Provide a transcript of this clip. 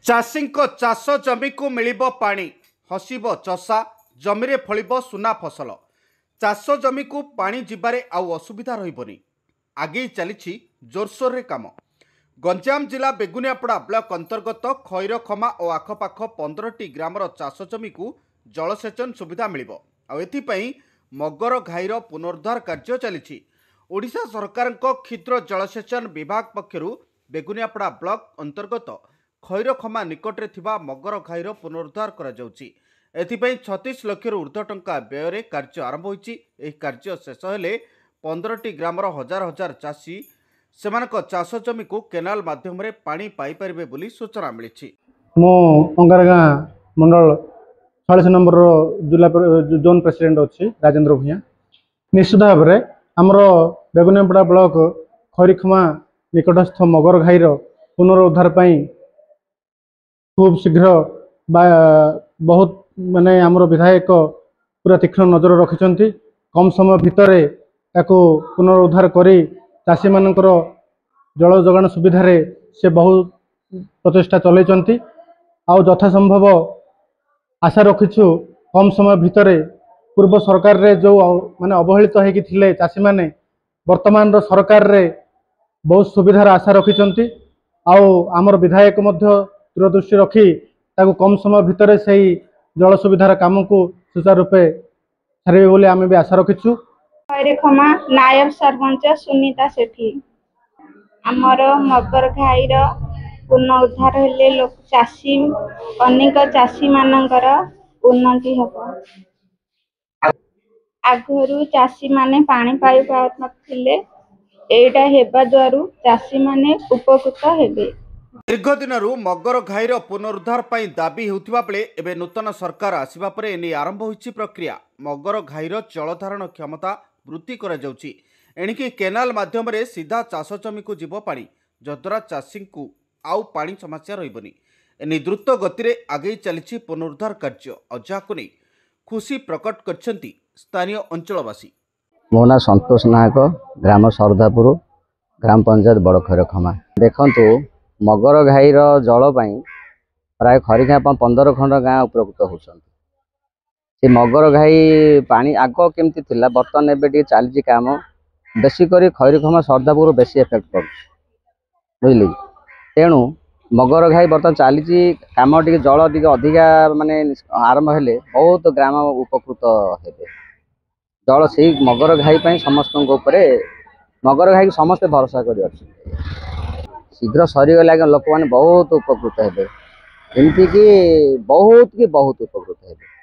चाषी चाष जमी को मिलिबो पानी हसिबो चषा जमीरे फलिबो सुना फसल चाष जमी को पानी जिबारे आउ असुविधा रहिबोनी आगे चली जोरसोर रे काम। गंजाम जिला बेगुनियापड़ा ब्लॉक अंतर्गत खैरखमा और आखपाख 15टी ग्रामर चाष जमी को जलसेचन सुविधा मिलिबो आ एथिपई मगर घाईर पुनरुद्धार कार्य चली। ओडिशा सरकार क्षुद्र जलसेचन विभाग पक्षरु बेगुनियापड़ा ब्लॉक अंतर्गत खैरखमा निकटरे थिबा मगर घाईर पुनरुद्धार करा जाउची। एथिपई 36 लाख ऊर्ध्व टंका व्यय कार्य आरंभ होईची। एही कार्य शेष हेले 15टी ग्रामर हजार हजार चाषी सेमानक चाष जमी को केनाल माध्यम रे पानी पाई परिबे बोली सूचना मिलिछि। मो अंगारगाँ मंडल 46 नंबर जिला जोन प्रेसिडेंट अच्छी राजेंद्र भूया। निश्चित भाव में आमर बेगुनियापड़ा ब्लॉक खैरखमा निकटस्थ मगर घाईर पुनरुद्धार खूब शीघ्र बहुत माने आमर विधायक पूरा तीक्ष्ण नजर रखिंट कम समय भितर पुनरुद्धार करी चाषी मानकर जल जोगान सुविधा से बहुत प्रचेषा चलती आउ यथासंभव आशा रखीचु कम समय भितर पूर्व सरकार रे जो माने अवहेलित होगी थिले चाषी माने वर्तमान सरकार रे बहुत सुविधार आशा रखिंट आउ आमर विधायक दूरदृष्टि रखी ताकू कम समय भितर से जल सुविधार काम को सुचारू रूपे छाड़े बोली आम भी आशा रखीचु। खैरखमा नायब सरपंच सुनीता सेठी आमर मगर घाईर पुनरुद्धार हेले लोक चाषी अनेक चाषी मानकर उन्नति हबो। आगरू चाषी माने पानी पाई पारनथिले एटा हेबा द्वारा चाषी माने उपकृत हेबे। दीर्घ दिन मगर घाईर पुनरुद्धार पर दाबी होउथिबा बेले एबे नूतन सरकार आसिबा परे एने आरंभ होईची प्रक्रिया। मगर घाईर जलधारण क्षमता वृद्धि करा जाउची। एणिकी केनाल माध्यम रे सीधा चाष जमी को जीव पानी जद्वारा चाषी को आउ पानी समस्या रहिबनी। एने द्रुत गति रे आगे चली पुनरुद्धार कार्य अजाको नै खुशी प्रकट करछंती स्थानीय अंचलवासी। मो ना संतोष नायक ग्राम सरदापुर ग्राम पंचायत बड़ खैरखमा। देखंतु मगर घाईर जल प्राय खैरखमा 15 खंड गाँ उपकृत होती। मगर घाई पानी आग केमती थिला बर्तमान एबे चली काम बेसी करी खैरखमा सरदापुर बेसी इफेक्ट पड़े बुझे। तेणु मगर घाई बर्तमान चली कम टे जल टे अधिका माने आरंभ हेले बहुत ग्राम उपकृत हेबे। जल से मगर घाई समस्त मगर घाई समस्ते भरोसा कर शीघ्र सरीगले लोक मैंने बहुत उपकृत हेबे। एमती कि बहुत उपकृत हेबे।